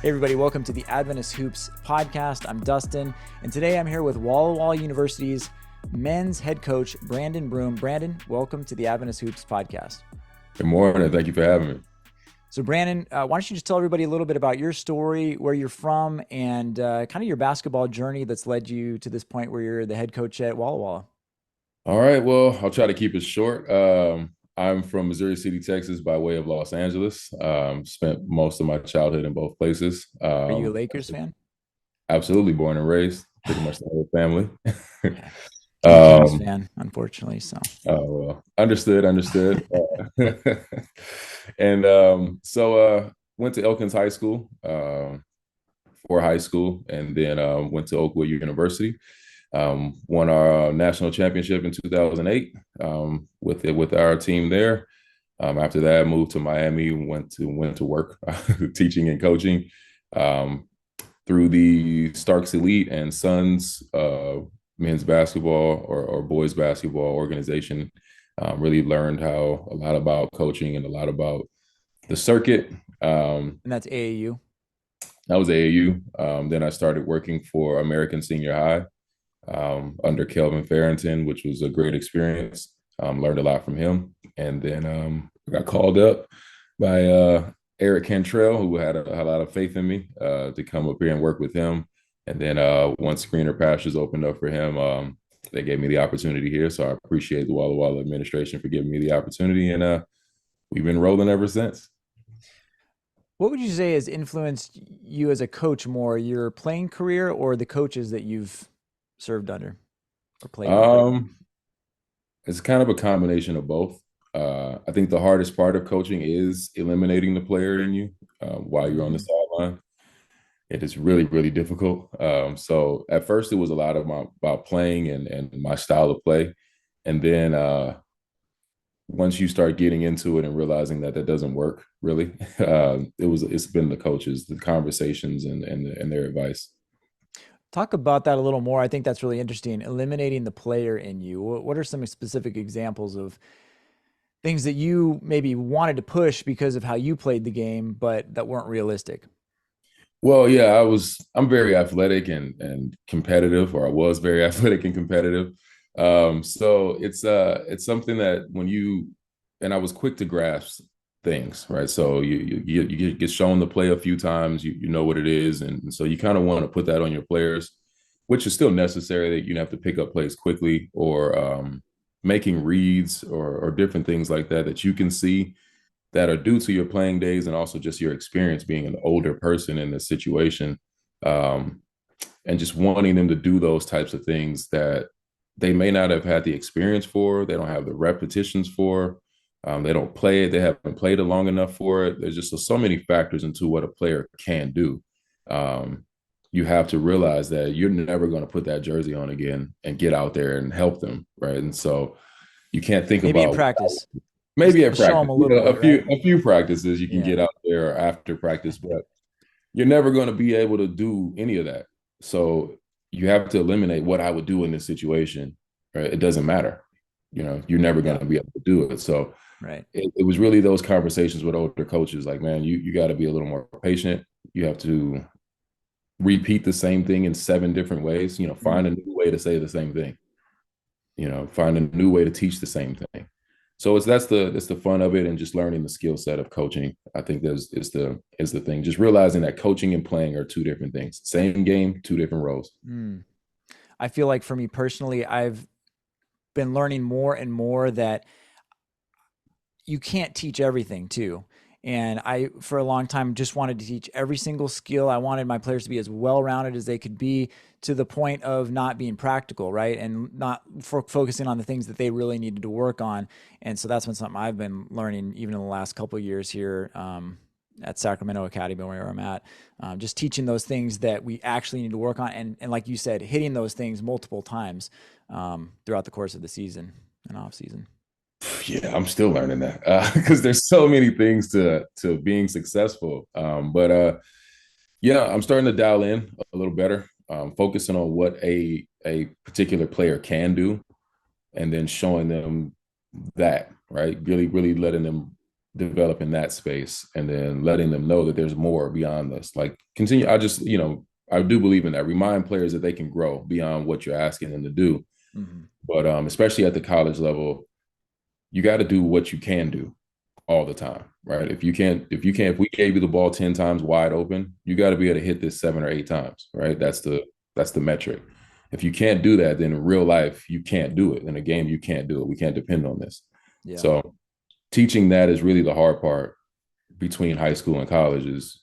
Hey everybody, welcome to the Adventist Hoops podcast. I'm Dustin, and today I'm here with Walla Walla University's men's head coach, Brandon Broome. Brandon, welcome to the Adventist Hoops podcast. Good morning. Thank you for having me. So Brandon, why don't you just tell everybody a little bit about your story, where you're from, and kind of your basketball journey that's led you to this point where you're the head coach at Walla Walla. All right. Well, I'll try to keep it short. I'm from Missouri City, Texas, by way of Los Angeles. Spent most of my childhood in both places. Are you a Lakers fan? Absolutely, born and raised, pretty much the whole family. Yeah. Kings um, fan, unfortunately. So, well, understood. And went to Elkins High School for high school, and then went to Oakwood University. Won our national championship in 2008 with our team there. After that, I moved to Miami, went to work teaching and coaching through the Starks Elite and Sons men's basketball or boys basketball organization. Really learned a lot about coaching and a lot about the circuit. and that's AAU. That was AAU. Then I started working for American Senior High under Kelvin Farrington, which was a great experience. Learned a lot from him. And then I got called up by Eric Cantrell, who had a lot of faith in me to come up here and work with him. And then once greener pastures opened up for him, they gave me the opportunity here. So I appreciate the Walla Walla administration for giving me the opportunity. And we've been rolling ever since. What would you say has influenced you as a coach more, your playing career or the coaches that you've served under or played under? It's kind of a combination of both. I think the hardest part of coaching is eliminating the player in you while you're on the sideline. It is really, really difficult. So at first it was a lot about playing and my style of play. And then once you start getting into it and realizing that doesn't work really, it's been the coaches, the conversations and their advice. Talk about that a little more. I think that's really interesting. Eliminating the player in you. What are some specific examples of things that you maybe wanted to push because of how you played the game, but that weren't realistic? Well, yeah, I'm very athletic and competitive, or I was very athletic and competitive. So it's something that and I was quick to grasp things, right? So you get shown the play a few times, you know what it is, and so you kind of want to put that on your players, which is still necessary, that you have to pick up plays quickly, or making reads or different things like that you can see that are due to your playing days and also just your experience being an older person in this situation, and just wanting them to do those types of things that they may not have had the experience for, they don't have the repetitions for. They don't play it. They haven't played it long enough for it. There's just so many factors into what a player can do. You have to realize that you're never going to put that jersey on again and get out there and help them, right? And so you can't think Maybe about in practice. maybe at Show them practice, a little bit, right? a few practices you can Yeah. get out there after practice, but you're never going to be able to do any of that. So you have to eliminate what I would do in this situation, right? It doesn't matter. You're never going to be able to do it. So Right. it was really those conversations with older coaches, like, man, you got to be a little more patient. You have to repeat the same thing in 7 different ways. Find a new way to say the same thing. Find a new way to teach the same thing. So that's the fun of it, and just learning the skill set of coaching. I think is the thing. Just realizing that coaching and playing are 2 different things. Same game, 2 different roles. I feel like for me personally, I've been learning more and more that you can't teach everything too. And I, for a long time, just wanted to teach every single skill. I wanted my players to be as well-rounded as they could be, to the point of not being practical, right? And not focusing on the things that they really needed to work on. And so that's been something I've been learning even in the last couple of years here at Sacramento Academy, where I'm at, just teaching those things that we actually need to work on. And like you said, hitting those things multiple times throughout the course of the season and off season. Yeah, I'm still learning that because there's so many things to being successful. But yeah, I'm starting to dial in a little better, focusing on what a particular player can do, and then showing them that, right? Really, really letting them develop in that space, and then letting them know that there's more beyond this. Like continue. I just, I do believe in that. Remind players that they can grow beyond what you're asking them to do. Mm-hmm. But especially at the college level, you got to do what you can do all the time, right? If we gave you the ball 10 times wide open, you got to be able to hit this 7 or 8 times, right? That's the metric. If you can't do that, then in real life, you can't do it. In a game, you can't do it. We can't depend on this. Yeah. So teaching that is really the hard part between high school and college is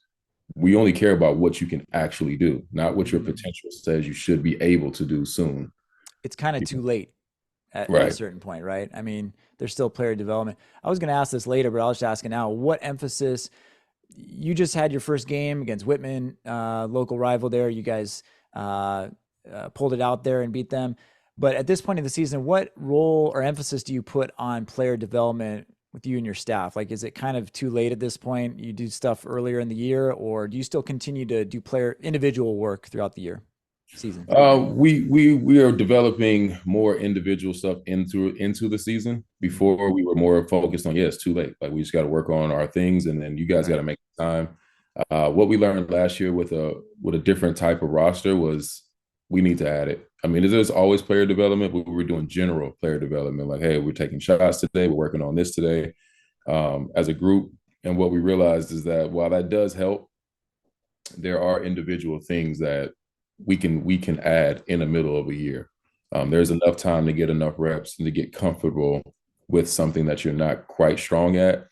we only care about what you can actually do, not what your potential says you should be able to do soon. It's kind of too late at a Right. certain point, right? I mean, there's still player development. I was going to ask this later, but I'll just ask it now. What emphasis, you just had your first game against Whitman, local rival there. You guys pulled it out there and beat them. But at this point in the season, what role or emphasis do you put on player development with you and your staff? Like, is it kind of too late at this point? You do stuff earlier in the year, or do you still continue to do player individual work throughout the year, season? We are developing more individual stuff into the season. Before we were more focused on, yeah, it's too late. Like we just got to work on our things, and then you guys got to make time. What we learned last year with a different type of roster was we need to add it. I mean, there's always player development, but we're doing general player development. Like, hey, we're taking shots today. We're working on this today as a group. And what we realized is that while that does help, there are individual things that we can add in the middle of a year. There's enough time to get enough reps and to get comfortable with something that you're not quite strong at.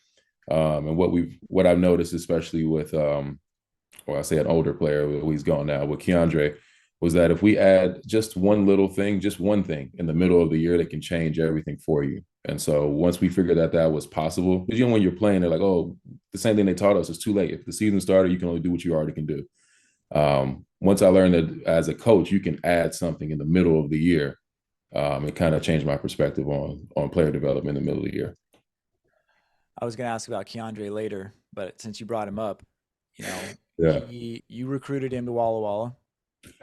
And what I've noticed, especially with I say an older player, he's gone now, with Keandre, was that if we add just one little thing, just one thing in the middle of the year, that can change everything for you. And so once we figured that was possible, because when you're playing, they're like, oh, the same thing they taught us is too late. If the season started, you can only do what you already can do. Once I learned that as a coach, you can add something in the middle of the year, it kind of changed my perspective on player development in the middle of the year. I was going to ask about Keandre later, but since you brought him up, Yeah, you recruited him to Walla Walla.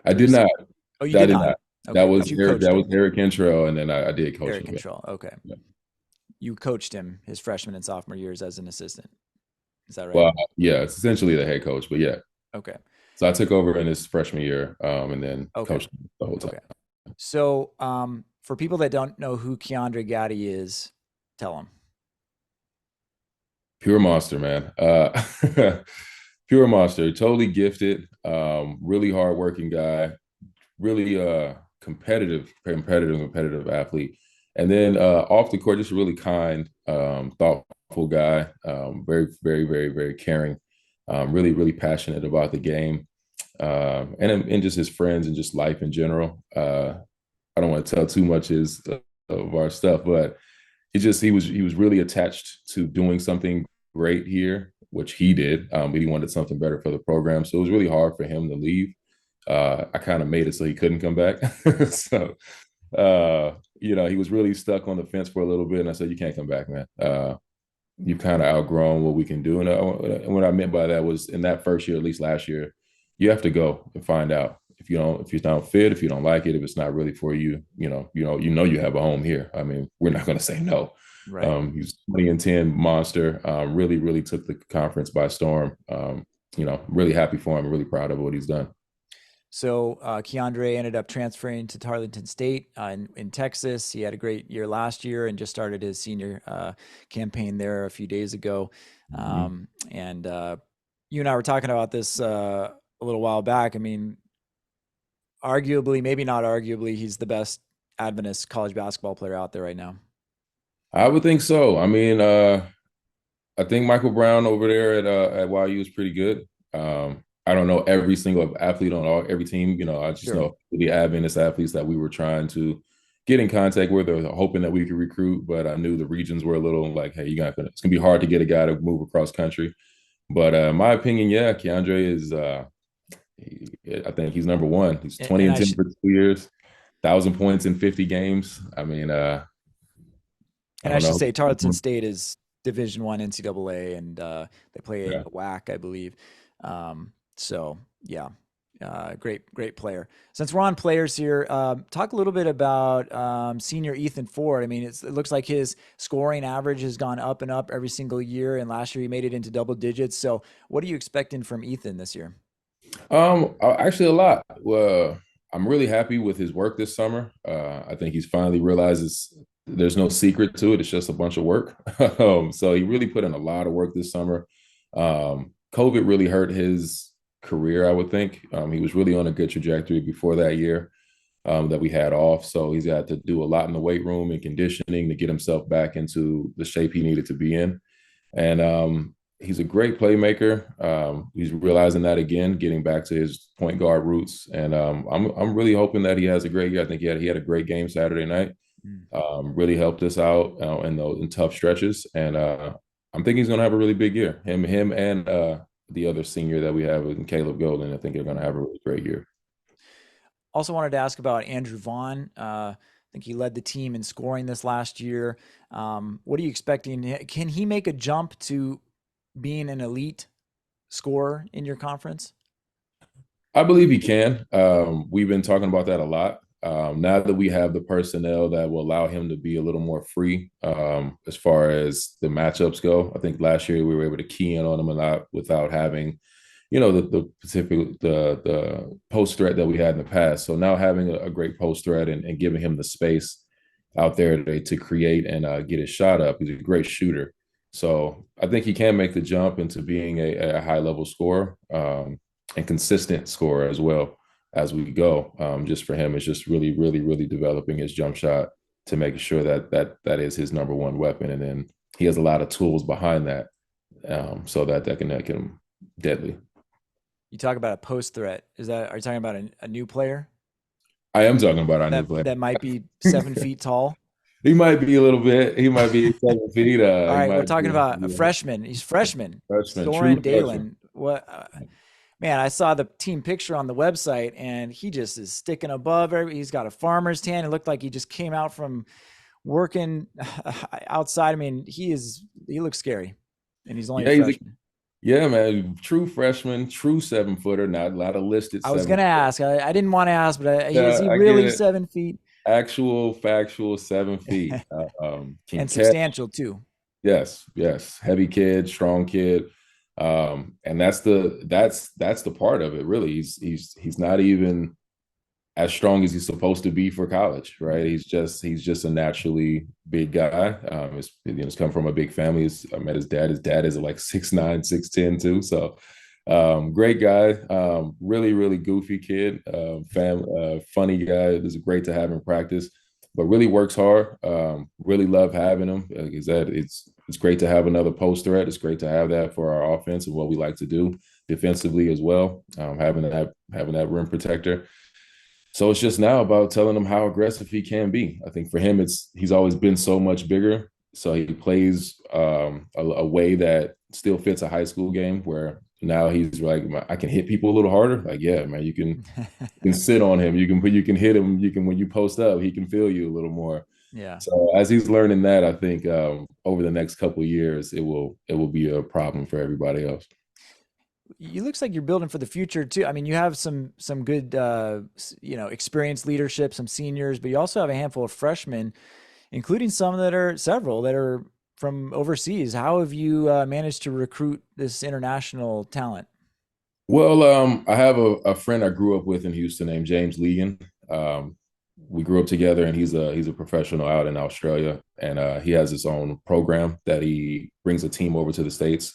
I did not. Oh, you did did not. not. That Okay, was but you Eric. coached That him. was Eric Cantrell, and then I did coach Eric him. Control. Okay. Yeah. You coached him his freshman and sophomore years as an assistant. Is that right? Well, yeah, it's essentially the head coach, but yeah. Okay. So I took over in his freshman year, and then Okay. coached him the whole time. Okay. So, for people that don't know who Keandre Gaddy is, tell them. Pure monster, man. Pure monster. Totally gifted. Really hardworking guy. Really competitive athlete. And then off the court, just a really kind, thoughtful guy. Very, very, very, very caring. Really, really passionate about the game. And just his friends and just life in general. I don't want to tell too much of our stuff, but he was really attached to doing something great here, which he did. But he wanted something better for the program, so it was really hard for him to leave. I kind of made it so he couldn't come back. So he was really stuck on the fence for a little bit, and I said, "You can't come back, man. You've kind of outgrown what we can do." And what I meant by that was, in that first year, at least last year, you have to go and find out if you don't fit, if you don't like it, if it's not really for you. You have a home here. I mean, we're not going to say no. Right. He's 20-10 monster. Really, really took the conference by storm. Really happy for him. Really proud of what he's done. So Keandre ended up transferring to Tarleton State in Texas. He had a great year last year and just started his senior campaign there a few days ago. And you and I were talking about this a little while back. I mean, arguably, maybe not arguably, he's the best Adventist college basketball player out there right now. I would think so. I mean, I think Michael Brown over there at YU is pretty good. I don't know every single athlete on every team. I just know the Adventist athletes that we were trying to get in contact with, or hoping that we could recruit. But I knew the regions were a little like, hey, it's gonna be hard to get a guy to move across country. But in my opinion, yeah, Keandre is. I think he's number one. He's 20-10 for 2 years, 1,000 points in 50 games. I mean, and I should say Tarleton State is Division I NCAA, and they play in the WAC, I believe. So yeah, great player. Since we're on players here, talk a little bit about senior Ethan Ford. I mean, it looks like his scoring average has gone up and up every single year, and last year he made it into double digits. So, what are you expecting from Ethan this year? Actually a lot. Well, I'm really happy with his work this summer. I think he's finally realizes there's no secret to it. It's just a bunch of work. So he really put in a lot of work this summer. COVID really hurt his career, I would think. He was really on a good trajectory before that year that we had off. So he's had to do a lot in the weight room and conditioning to get himself back into the shape he needed to be in. And he's a great playmaker. He's realizing that again, getting back to his point guard roots. And I'm really hoping that he has a great year. I think he had a great game Saturday night. Really helped us out in tough stretches. And I'm thinking he's going to have a really big year. Him and the other senior that we have, Caleb Golden. I think they're going to have a really great year. Also wanted to ask about Andrew Vaughn. I think he led the team in scoring this last year. What are you expecting? Can he make a jump to being an elite scorer in your conference? I believe he can. We've been talking about that a lot. Now that we have the personnel that will allow him to be a little more free as far as the matchups go. I think last year we were able to key in on him a lot without having, the post threat that we had in the past. So now having a great post threat and giving him the space out there to create and get his shot up. He's a great shooter. So I think he can make the jump into being a high level scorer and consistent scorer as well as we go. Just for him, it's just really, really, really developing his jump shot to make sure that is his number one weapon. And then he has a lot of tools behind that so that can make him deadly. You talk about a post threat. Are you talking about a new player? I am talking about our new player. That might be 7 feet tall. He might be a little bit. He might be 7 feet. All right, we're talking about a freshman. He's freshman. Soren Dalen. What? Man, I saw the team picture on the website, and he just is sticking above. He's got a farmer's tan. It looked like he just came out from working outside. I mean, he looks scary, and he's only a freshman. Yeah, man, true freshman, true 7-footer. Not a lot of listed. I was gonna ask. I didn't want to ask, but is he really 7 feet? Actual, factual 7 feet. And substantial too. Yes. Heavy kid, strong kid. And that's the part of it, really. He's not even as strong as he's supposed to be for college, right? He's just a naturally big guy. He's come from a big family. I met his dad. His dad is like 6'9", 6'10" too. So great guy, really, really goofy kid, funny guy. It was great to have in practice, but really works hard. Really love having him. It's great to have another post threat. It's great to have that for our offense and what we like to do defensively as well. Having that rim protector. So it's just now about telling him how aggressive he can be. I think for him, he's always been so much bigger. So he plays a way that still fits a high school game where now he's like, I can hit people a little harder. Like, yeah, man, you can sit on him. You can hit him. When you post up, he can feel you a little more. Yeah. So as he's learning that, I think over the next couple of years, it will be a problem for everybody else. You looks like you're building for the future too. I mean, you have some good, experienced leadership, some seniors, but you also have a handful of freshmen, including several that are from overseas. How have you managed to recruit this international talent? Well, I have a friend I grew up with in Houston named James Legan. We grew up together, and he's a professional out in Australia, and he has his own program that he brings a team over to the States.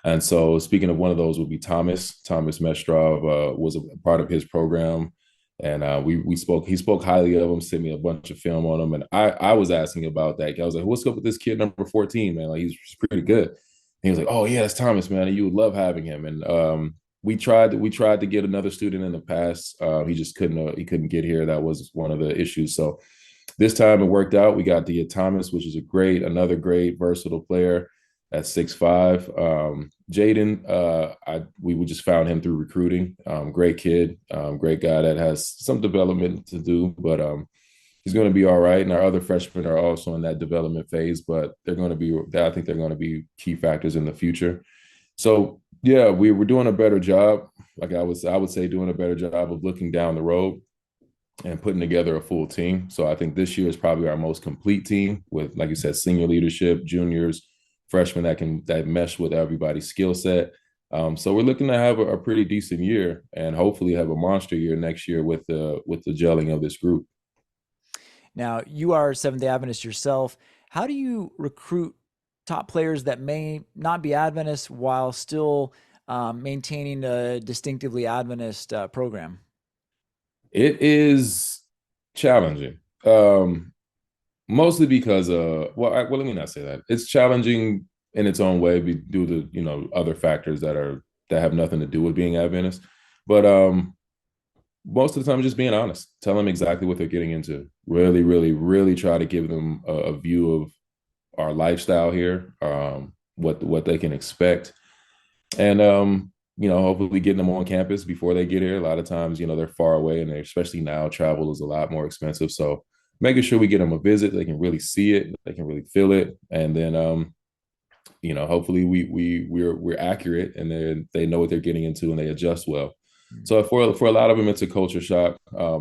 And so, speaking of one of those, would be Thomas Mestrov was a part of his program, and we spoke. He spoke highly of him, sent me a bunch of film on him, and I was asking about that. I was like, "What's up with this kid, number 14, man? Like, he's pretty good." And he was like, "Oh yeah, that's Thomas, man, and you would love having him." And we tried to get another student in the past. He just couldn't get here. That was one of the issues. So this time it worked out. We got to get Thomas, which is another great versatile player at 6'5". Jaden, we just found him through recruiting. Great kid, great guy that has some development to do, but he's going to be all right. And our other freshmen are also in that development phase, but I think they're going to be key factors in the future. So yeah, we were doing a better job Like I would say doing a better job of looking down the road and putting together a full team. So I think this year is probably our most complete team with, like you said, senior leadership, juniors, freshmen that mesh with everybody's skill set. So we're looking to have a pretty decent year and hopefully have a monster year next year with the gelling of this group. Now, you are Seventh day Adventist yourself. How do you recruit top players that may not be Adventist while still maintaining a distinctively Adventist program? It is challenging. Mostly because well, let me not say that. It's challenging in its own way due to, other factors that have nothing to do with being Adventist. But most of the time just being honest, tell them exactly what they're getting into. Really, really, really try to give them a view of our lifestyle here, what they can expect. And hopefully getting them on campus before they get here. A lot of times, they're far away, and especially now travel is a lot more expensive. So making sure we get them a visit, they can really see it, they can really feel it, and then hopefully we're accurate, and then they know what they're getting into and they adjust well. So for a lot of them, it's a culture shock.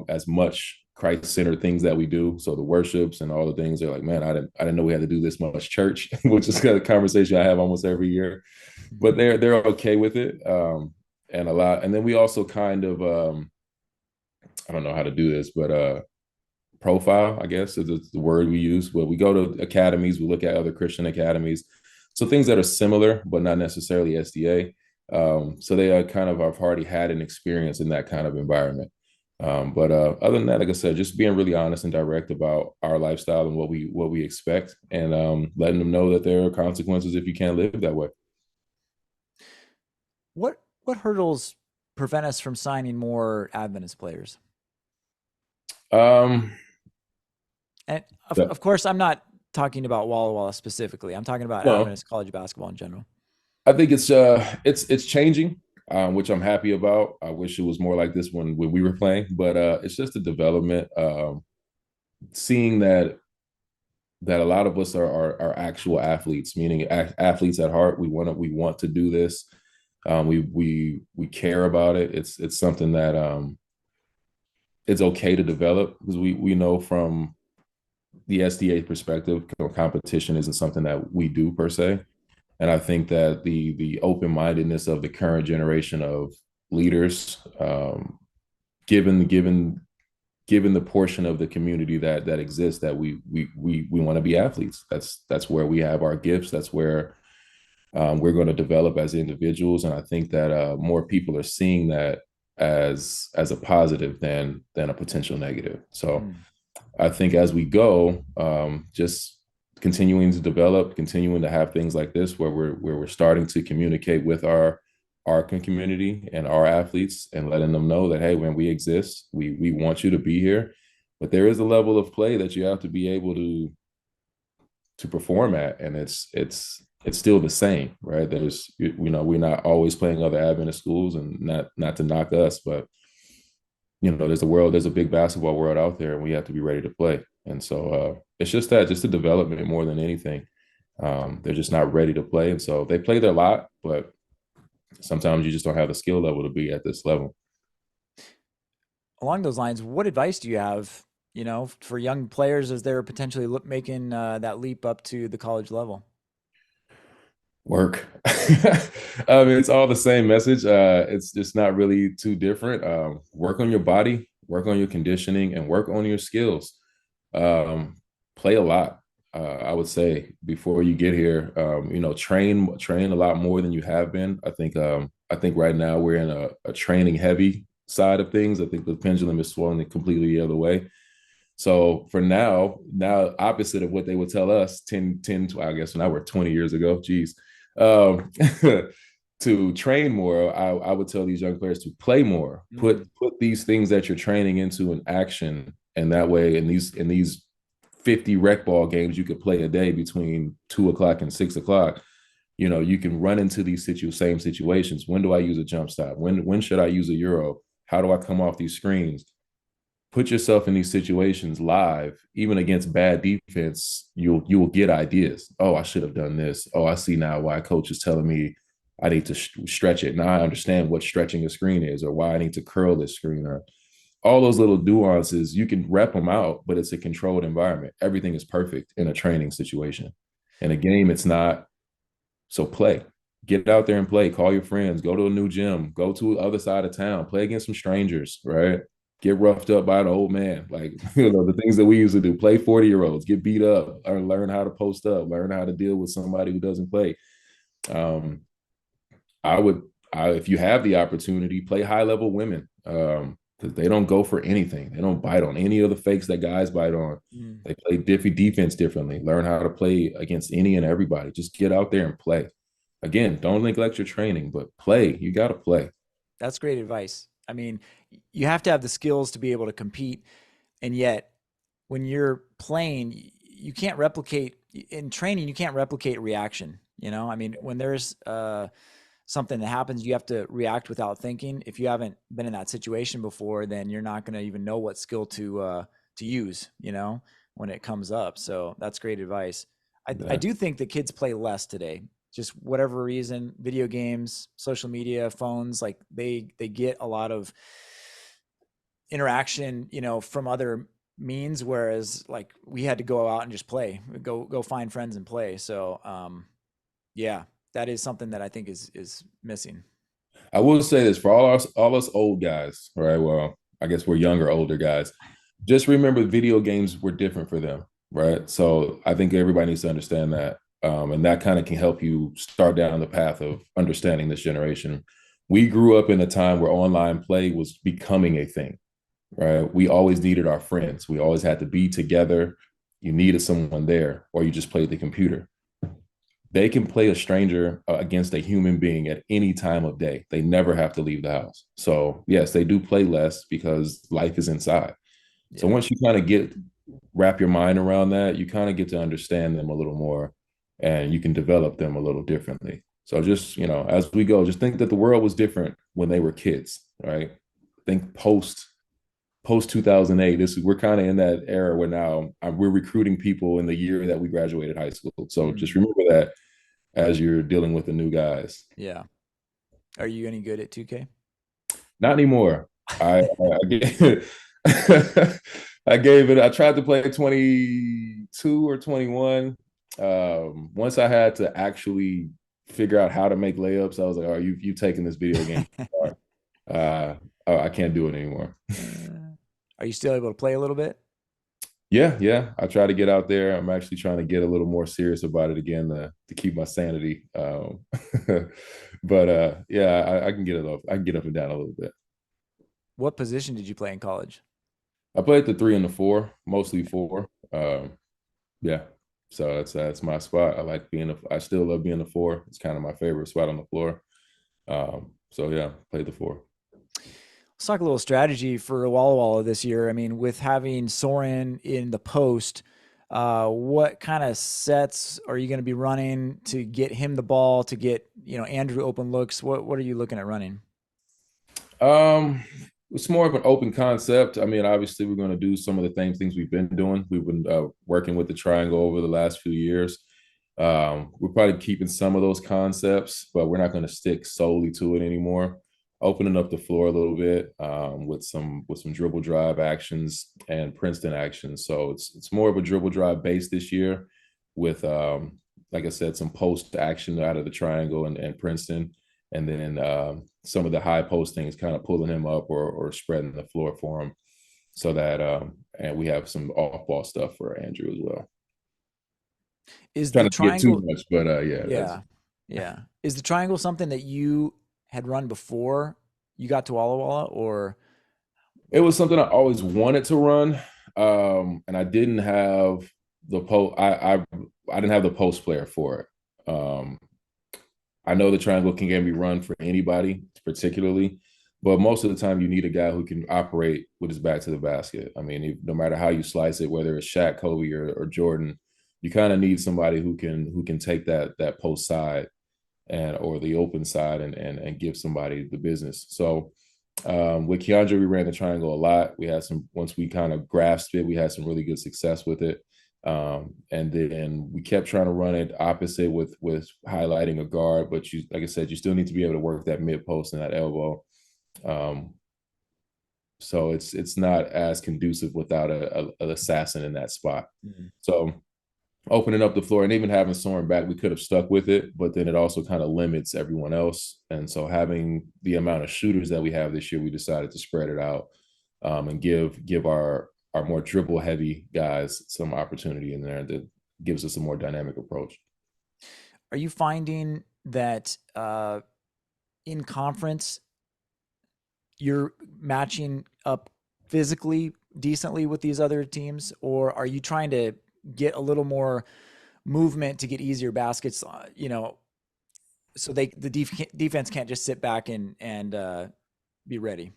As much Christ-centered things that we do, so the worships and all the things, they're like, man, I didn't know we had to do this much church, which is kind of a conversation I have almost every year. But they're okay with it, and a lot. And then we also kind of I don't know how to do this, but profile, I guess is the word we use. Well, we go to academies, we look at other Christian academies, so things that are similar but not necessarily SDA. So they are kind of have already had an experience in that kind of environment. But other than that, like I said, just being really honest and direct about our lifestyle and what we expect, and letting them know that there are consequences if you can't live that way. What hurdles prevent us from signing more Adventist players? Um, And of course, I'm not talking about Walla Walla specifically. I'm talking about no, Adventist college basketball in general. I think it's changing, which I'm happy about. I wish it was more like this when we were playing, but it's just a development. Seeing that a lot of us are actual athletes, meaning athletes at heart. We want to do this. We care about it. It's something that it's okay to develop, because we know from the SDA perspective, competition isn't something that we do per se. And I think that the open mindedness of the current generation of leaders, given the portion of the community that exists, that we want to be athletes. That's where we have our gifts. That's where we're going to develop as individuals. And I think that more people are seeing that as a positive than a potential negative. So I think as we go, just continuing to develop, continuing to have things like this where we're starting to communicate with our community and our athletes, and letting them know that, hey, when we exist, we want you to be here, but there is a level of play that you have to be able to perform at, and it's still the same, right? There's, we're not always playing other Adventist schools, and not to knock us, but there's a big basketball world out there, and we have to be ready to play. And so it's just a development more than anything. They're just not ready to play, and so they play their lot, but sometimes you just don't have the skill level to be at this level. Along those lines, what advice do you have, for young players as they're potentially making that leap up to the college level? Work. I mean, it's all the same message. It's just not really too different. Work on your body, work on your conditioning, and work on your skills. Play a lot. I would say before you get here, train a lot more than you have been. I think right now we're in a training heavy side of things. I think the pendulum is swung completely the other way. So for now opposite of what they would tell us 10, I guess when I were 20 years ago, geez, um, to train more, I would tell these young players to play more, put these things that you're training into an action. And that way, in these 50 rec ball games you could play a day between 2 o'clock and 6 o'clock, you can run into these same situations. When do I use a jump stop? When should I use a Euro? How do I come off these screens? Put yourself in these situations live, even against bad defense. You will get ideas. Oh, I should have done this. Oh, I see now why coach is telling me I need to stretch it. Now I understand what stretching a screen is, or why I need to curl this screen, or all those little nuances. You can rep them out, but it's a controlled environment. Everything is perfect in a training situation. In a game, it's not. So play. Get out there and play. Call your friends. Go to a new gym. Go to the other side of town. Play against some strangers, right? Get roughed up by an old man. Like, the things that we used to do. Play 40-year-olds. Get beat up. Or learn how to post up. Learn how to deal with somebody who doesn't play. Um, I would, if you have the opportunity, play high-level women. Because they don't go for anything. They don't bite on any of the fakes that guys bite on. They play defense differently. Learn how to play against any and everybody. Just get out there and play. Again, don't neglect your training, but play. You got to play. That's great advice. I mean, you have to have the skills to be able to compete, and yet when you're playing, you can't replicate in training. You can't replicate reaction. I mean, when there's something that happens, you have to react without thinking. If you haven't been in that situation before, then you're not going to even know what skill to use, when it comes up. So that's great advice. I do think that kids play less today. Just whatever reason, video games, social media, phones, like they get a lot of interaction, from other means. Whereas like we had to go out and just play, go find friends and play. So yeah, that is something that I think is missing. I will say this for all us old guys, right? Well, I guess we're younger, older guys. Just remember, video games were different for them, right? So I think everybody needs to understand that. And that kind of can help you start down the path of understanding this generation. We grew up in a time where online play was becoming a thing, right? We always needed our friends. We always had to be together. You needed someone there, or you just played the computer. They can play a stranger against a human being at any time of day. They never have to leave the house. So yes, they do play less because life is inside. Yeah. So once you kind of wrap your mind around that, you kind of get to understand them a little more, and you can develop them a little differently. So just, as we go, just think that the world was different when they were kids, right? Think post 2008. We're kind of in that era where now we're recruiting people in the year that we graduated high school. So just remember that as you're dealing with the new guys. Yeah. Are you any good at 2K? Not anymore. I I tried to play 22 or 21. Once I had to actually figure out how to make layups, I was like, "Oh, you taking this video game? I can't do it anymore." Are you still able to play a little bit? Yeah. I try to get out there. I'm actually trying to get a little more serious about it again to keep my sanity. But yeah, I can get it off. I can get up and down a little bit. What position did you play in college? I played the 3 and the 4, mostly 4. Yeah. So that's my spot. I still love being the 4. It's kind of my favorite spot on the floor. So yeah, played the 4. Let's talk a little strategy for Walla Walla this year. I mean, with having Soren in the post, what kind of sets are you going to be running to get him the ball, to get, Andrew open looks? What are you looking at running? It's more of an open concept. I mean, obviously, we're going to do some of the things we've been doing. We've been working with the triangle over the last few years. We're probably keeping some of those concepts, but we're not going to stick solely to it anymore. Opening up the floor a little bit with some dribble drive actions and Princeton actions. So it's more of a dribble drive base this year with, like I said, some post action out of the triangle and Princeton. And then some of the high post things, kind of pulling him up or spreading the floor for him, so that and we have some off ball stuff for Andrew as well. Is the triangle get too much, but yeah. Is the triangle something that you had run before you got to Walla Walla, or? It was something I always wanted to run, and I didn't have the post. I didn't have the post player for it. I know the triangle can be run for anybody, particularly, but most of the time you need a guy who can operate with his back to the basket. I mean, no matter how you slice it, whether it's Shaq, Kobe, or Jordan, you kind of need somebody who can take that post side or the open side and give somebody the business. So with Keandre, we ran the triangle a lot. We had once we kind of grasped it, we had some really good success with it. And then we kept trying to run it opposite with highlighting a guard, but you, like I said, you still need to be able to work that mid post and that elbow. Um, so it's not as conducive without an assassin in that spot. Mhm. So opening up the floor and even having Soren back, we could have stuck with it, but then it also kind of limits everyone else. And so having the amount of shooters that we have this year, we decided to spread it out, and give our more dribble heavy guys some opportunity in there that gives us a more dynamic approach. Are you finding that in conference you're matching up physically decently with these other teams, or are you trying to get a little more movement to get easier baskets? So defense can't just sit back and be ready.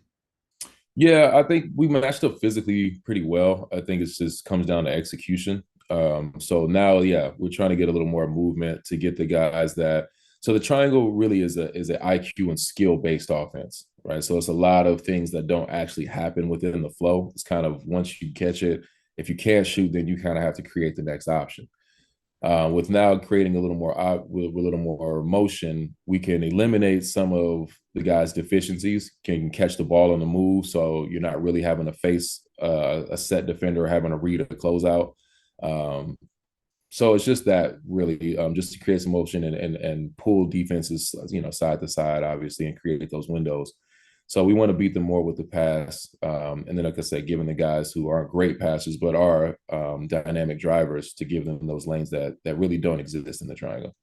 Yeah, I think we matched up physically pretty well. I think it's just comes down to execution. So now, yeah, we're trying to get a little more movement to get the guys that. So the triangle really is an IQ and skill based offense, right? So it's a lot of things that don't actually happen within the flow. It's kind of once you catch it, if you can't shoot, then you kind of have to create the next option. With now creating a little more with a little more motion, we can eliminate some of the guys' deficiencies. Can catch the ball on the move, so you're not really having to face a set defender or having to read a closeout. Um, so it's just that really, just to create some motion and pull defenses, side to side, obviously, and create those windows. So we want to beat them more with the pass. And then, like I said, giving the guys who aren't great passers, but are dynamic drivers to give them those lanes that really don't exist in the triangle.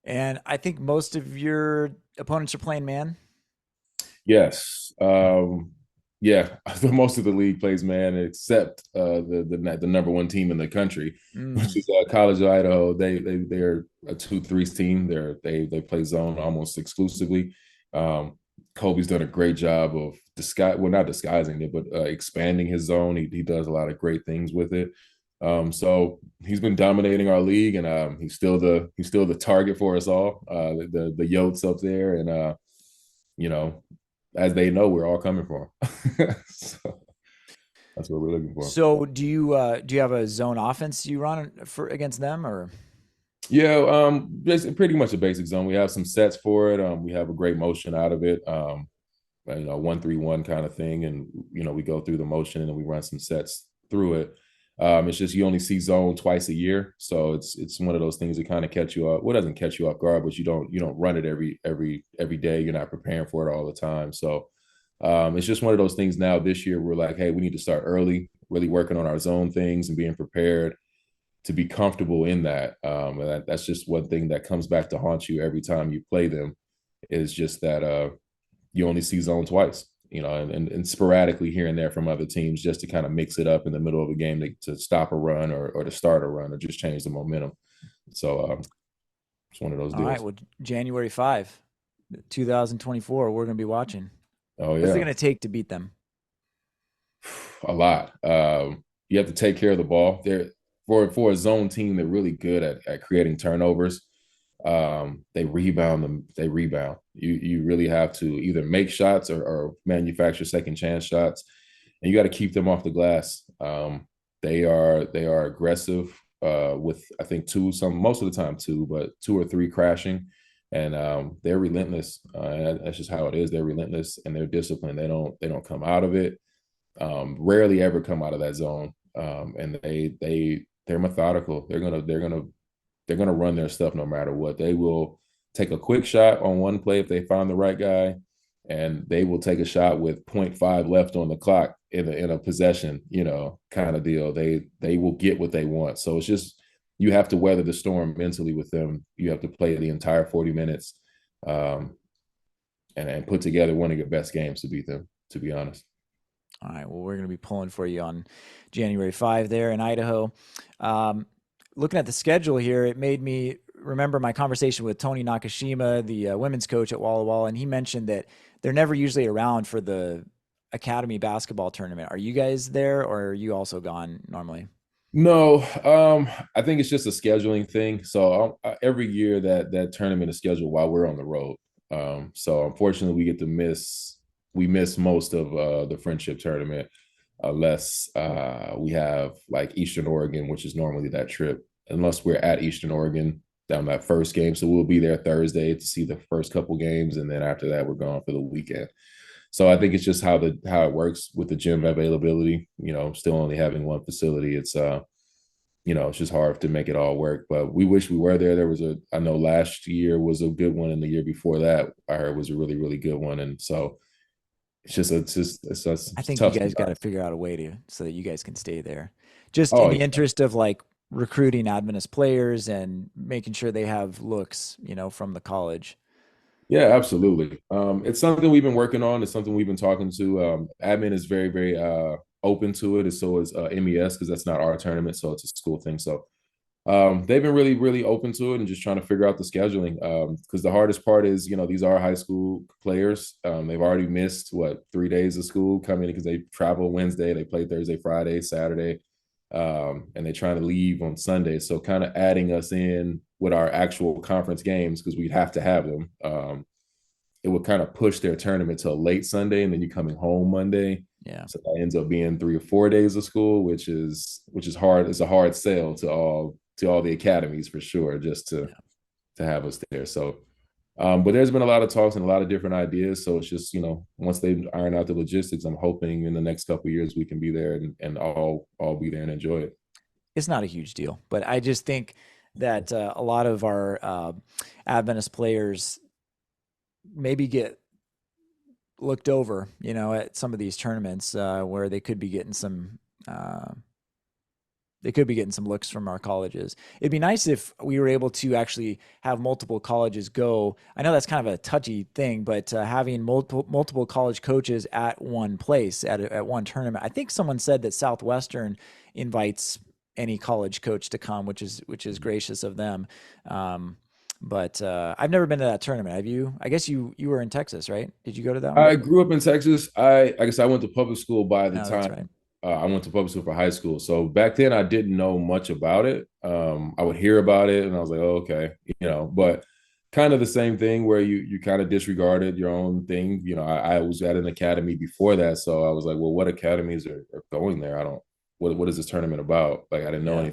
And I think most of your opponents are playing man. Yes. Yeah, most of the league plays man, except the number one team in the country, which Mm. is College of Idaho. They're a 2-3 team. They play zone almost exclusively. Kobe's done a great job of not disguising it, but expanding his zone. He does a lot of great things with it. So he's been dominating our league, and he's still the target for us all. The Yotes up there, and you know, as they know, we're all coming for him. So that's what we're looking for. So do you have a zone offense you run for against them, or? Yeah, pretty much a basic zone. We have some sets for it. We have a great motion out of it. 1-3-1 kind of thing, and we go through the motion and then we run some sets through it. It's just you only see zone twice a year, so it's one of those things that kind of catch you up. Well, it doesn't catch you off guard, but you don't run it every day. You're not preparing for it all the time, so it's just one of those things. Now this year, we're like, hey, we need to start early, really working on our zone things and being prepared to be comfortable in that. And that's just one thing that comes back to haunt you every time you play them, is just that you only see zone twice, and sporadically here and there from other teams, just to kind of mix it up in the middle of a game to stop a run or to start a run or just change the momentum. So it's one of those All right. deals. Well, January 5, 2024, we're going to be watching. Oh What's it yeah, going to take to beat them? a lot. You have to take care of the ball. They're for a zone team, they're really good at creating turnovers. They rebound them. They rebound. You really have to either make shots or manufacture second chance shots, and you got to keep them off the glass. They are aggressive, with I think most of the time two, but two or three crashing, and they're relentless. And that's just how it is. They're relentless and they're disciplined. They don't come out of it. Rarely ever come out of that zone. And they're methodical. They're gonna run their stuff no matter what. They will take a quick shot on one play if they find the right guy, and they will take a shot with zero point 0.5 left on the clock in a possession, kind of deal. They will get what they want. So it's just you have to weather the storm mentally with them. You have to play the entire 40 minutes, and put together one of your best games to beat them. To be honest. All right. Well, we're going to be pulling for you on January 5 there in Idaho. Um, Looking at the schedule here, it made me remember my conversation with Tony Nakashima, the women's coach at Walla Walla, and he mentioned that they're never usually around for the academy basketball tournament. Are you guys there, or are you also gone normally? No, I think it's just a scheduling thing. So every year that tournament is scheduled while we're on the road. So unfortunately, we miss most of the friendship tournament. unless we have like Eastern Oregon, which is normally that trip, unless we're at Eastern Oregon down that first game. So we'll be there Thursday to see the first couple games, and then after that, we're gone for the weekend. So I think it's just how it works with the gym availability. Still only having one facility, it's just hard to make it all work. But we wish we were there. I know last year was a good one, and the year before that I heard was a really, really good one. And so I it's think you tough guys got to sometimes. figure out a way to so that you guys can stay there, just in Oh the yeah. interest of like recruiting Adventist players and making sure they have looks, from the college. Yeah, absolutely. It's something we've been working on. It's something we've been talking to. Admin is very, very open to it, and so is MES, because that's not our tournament, so it's a school thing. So they've been really, really open to it and just trying to figure out the scheduling. Because the hardest part is, these are high school players. They've already missed 3 days of school coming because they travel Wednesday, they play Thursday, Friday, Saturday, and they're trying to leave on Sunday. So kind of adding us in with our actual conference games, because we'd have to have them. It would kind of push their tournament to a late Sunday, and then you're coming home Monday. Yeah. So that ends up being 3 or 4 days of school, which is hard. It's a hard sell to all the academies for sure, just to have us there. So, but there's been a lot of talks and a lot of different ideas. So it's just, once they iron out the logistics, I'm hoping in the next couple of years we can be there and all be there and enjoy it. It's not a huge deal, but I just think that a lot of our Adventist players maybe get looked over, at some of these tournaments where uh, they could be getting some looks from our colleges. It'd be nice if we were able to actually have multiple colleges go. I know that's kind of a touchy thing, but having multiple college coaches at one place at one tournament. I think someone said that Southwestern invites any college coach to come, which is gracious of them. But I've never been to that tournament. Have you? I guess you were in Texas, right? Did you go to that one? I grew up in Texas. I guess I went to public school by the No, that's time right. I went to public school for high school. So back then I didn't know much about it. I would hear about it and I was like, oh, okay, but kind of the same thing where you kind of disregarded your own thing. I was at an academy before that. So I was like, well, what academies are going there? I don't, what is this tournament about? Like, I didn't know Yeah.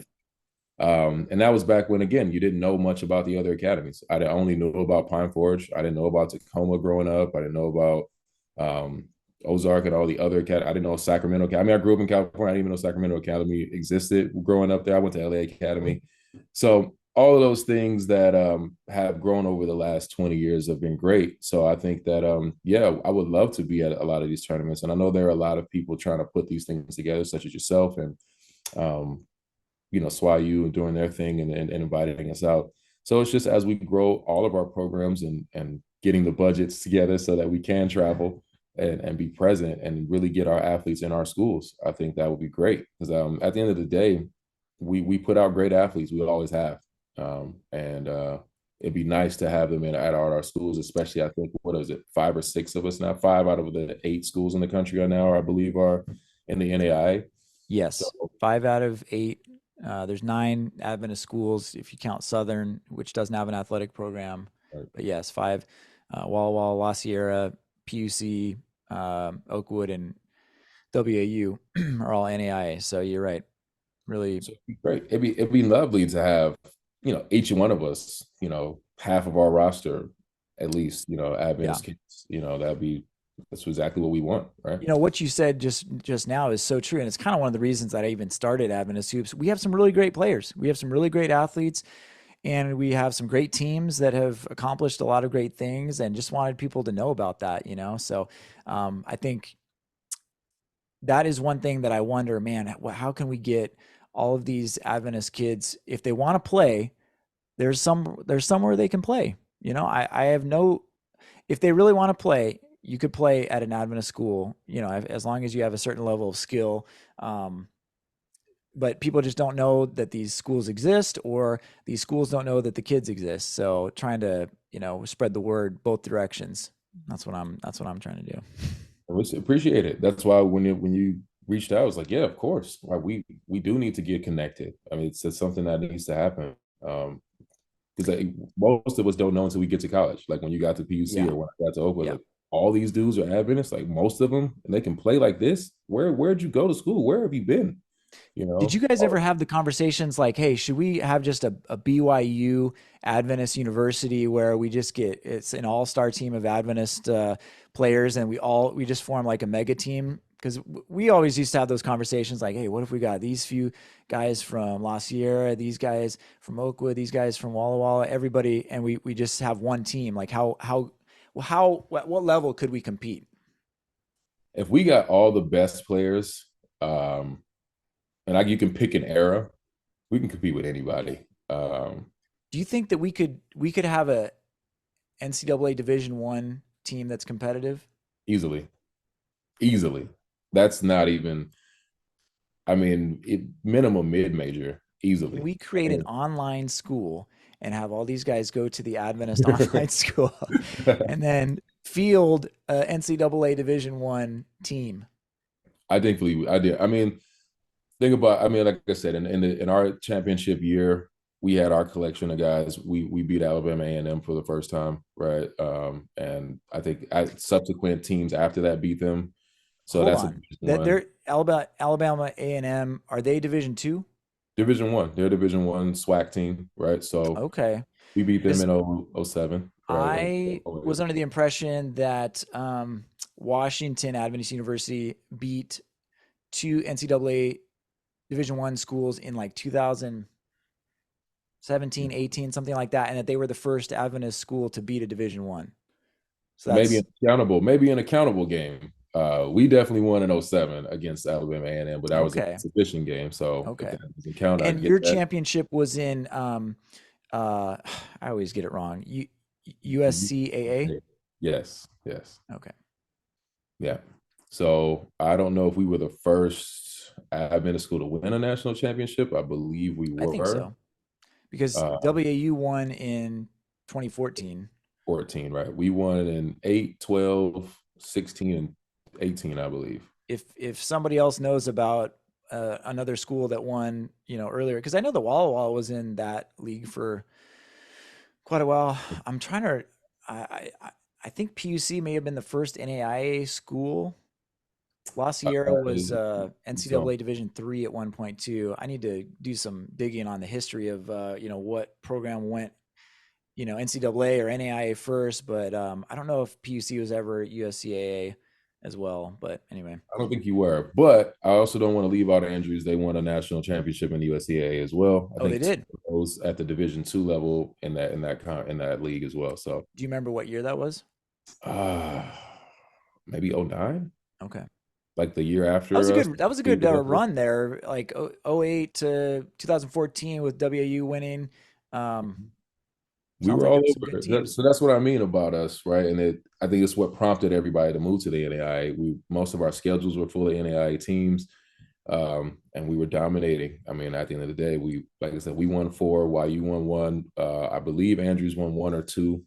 anything. And that was back when, again, you didn't know much about the other academies. I only knew about Pine Forge. I didn't know about Tacoma growing up. I didn't know about Ozark and all the other academies. I didn't know Sacramento. I mean, I grew up in California. I didn't even know Sacramento Academy existed growing up there. I went to LA Academy. So all of those things that have grown over the last 20 years have been great. So I think that, yeah, I would love to be at a lot of these tournaments. And I know there are a lot of people trying to put these things together, such as yourself and um, SWAU doing their thing and inviting us out. So it's just as we grow all of our programs and getting the budgets together so that we can travel and be present and really get our athletes in our schools. I think that would be great because at the end of the day, we put out great athletes. We always have, and it'd be nice to have them at our schools, especially I think what is it, 5 or 6 of us now? 5 out of the 8 schools in the country are now, I believe, are in the NAIA. So Yes, 5 out of 8. There's 9 Adventist schools if you count Southern, which doesn't have an athletic program. But yes, 5. Walla Walla, La Sierra, PUC, Oakwood, and WAU are all NAIA. So you're right. Really, So it'd be great. It'd be lovely to have, each one of us, half of our roster, at least, yeah. Adventist kids. That's exactly what we want, right? What you said just now is so true, and it's kind of one of the reasons that I even started Adventist Hoops. We have some really great players. We have some really great athletes, and we have some great teams that have accomplished a lot of great things, and just wanted people to know about that. So I think that is one thing that I wonder, man, how can we get all of these Adventist kids, if they want to play, there's somewhere they can play. I have no, if they really want to play, you could play at an Adventist school, as long as you have a certain level of skill. But people just don't know that these schools exist, or these schools don't know that the kids exist. So trying to, spread the word both directions. That's what I'm trying to do. I appreciate it. That's why when you reached out, I was like, yeah, of course. We do need to get connected. I mean, it's something that needs to happen. Because most of us don't know until we get to college. Like when you got to PUC Yeah. or when I got to Oakwood, Yeah. like, all these dudes are Adventists, like most of them, and they can play like this. Where'd you go to school? Where have you been? You Did you know, guys ever have the conversations like, hey, should we have just a BYU Adventist University where we just get it's an all-star team of Adventist players and we just form like a mega team? Because we always used to have those conversations like, hey, what if we got these few guys from La Sierra, these guys from Oakwood, these guys from Walla Walla, everybody, and we just have one team. Like what level could we compete? if we got all the best players, and like you can pick an era, we can compete with anybody. Do you think that we could have a NCAA Division One team that's competitive? Easily, easily. That's not even. I mean, minimum mid major Can easily. we create an online school and have all these guys go to the Adventist online school and then field a NCAA Division One team? I think I did. I mean, think about. I mean, like I said, in our championship year, we had our collection of guys. We beat Alabama A&M for the first time, right? And I think subsequent teams after that beat them. So Hold that's a on, Division that one. they're Alabama A&M, are they Division Two? Division one. They're a Division one SWAC team, right? So Okay, we beat them because in 07, right? I was under the impression that Washington Adventist University beat two NCAA Division One schools in like 2017, 18, something like that, and that they were the first Adventist school to beat a Division One. So that's Maybe an accountable game. We definitely won in 07 against Alabama A&M, but that was an okay. exhibition game. So if Okay. that doesn't count, I And get your that. championship was in I always get it wrong. USCAA? Yes, yes, Okay. yeah. So I don't know if we were the first Adventist school to win a national championship. I believe we I think were. so. Because Uh, WAU won in 2014. 14, right? We won in 8, 12, 16, and 18, I believe. If somebody else knows about another school that won, earlier, because I know the Walla Walla was in that league for quite a while. I'm trying to. I think PUC may have been the first NAIA school. La Sierra was So NCAA Division III at one point too. I need to do some digging on the history of what program went NCAA or NAIA first, but I don't know if PUC was ever USCAA as well. But anyway, I don't think you were, but I also don't want to leave out Andrews. They won a national championship in the USCAA as well. I oh, they think two did. of those at the Division two level in that league as well. So Do you remember what year that was? uh maybe 09, Okay, like the year that was a after us. good that was a We good were there. run there, like 08 to 2014 with WAU winning. Um, We sounds were like there all were some good over. teams. So that's what I mean about us, right? And I think it's what prompted everybody to move to the NAIA. Most of our schedules were full of NAIA teams, and we were dominating. I mean, at the end of the day, like I said, we won 4 while you won 1. I believe Andrews won 1 or 2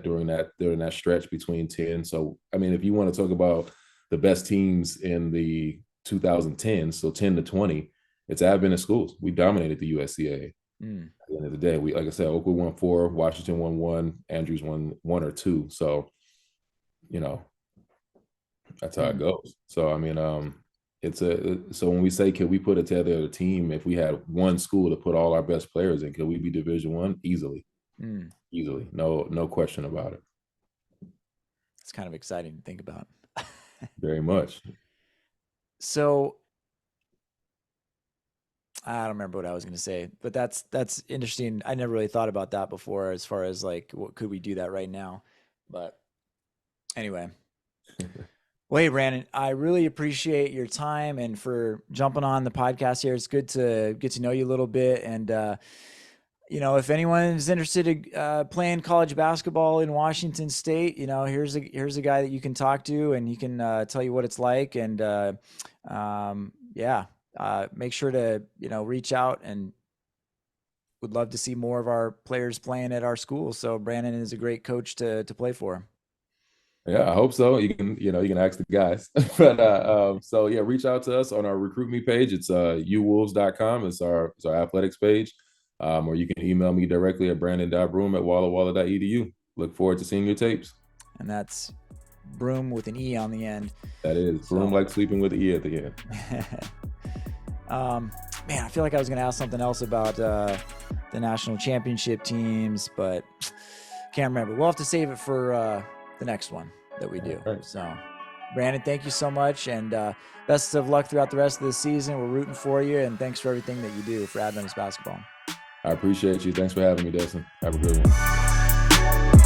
during that stretch between 10. So I mean, if you want to talk about the best teams in the 2010s, so 10 to 20, it's Adventist schools. We dominated the USCAA. Mm, At the end of the day, like I said, Oakwood won 4, Washington won 1, Andrews won 1 or 2. So, you know, that's how it mm. goes. So, I mean, so when we say, can we put together a team, if we had one school to put all our best players in, could we be Division One? Easily, Mm. easily. No question about it. It's kind of exciting to think about. Very much. So I don't remember what I was going to say, but that's interesting. I never really thought about that before, as far as like, what could we do that right now? But anyway, well, hey, Brandon, I really appreciate your time and for jumping on the podcast here. It's good to get to know you a little bit, and if anyone is interested in playing college basketball in Washington State, here's a guy that you can talk to, and he can tell you what it's like. And yeah, make sure to reach out, and would love to see more of our players playing at our school. So Brandon is a great coach to play for. Yeah, I hope so. You can ask the guys. But so yeah, reach out to us on our recruit me page. It's uwolves.com. It's our athletics page. Or you can email me directly at brandon.broome@wallawalla.edu. Look forward to seeing your tapes. And that's Broome with an E on the end. That is Broome, like sleeping with an E at the end. Man, I feel like I was going to ask something else about the national championship teams, but can't remember. We'll have to save it for the next one that we do. Right. So, Brandon, thank you so much, and best of luck throughout the rest of the season. We're rooting for you, and thanks for everything that you do for Adventist basketball. I appreciate you. Thanks for having me, Dustin. Have a good one.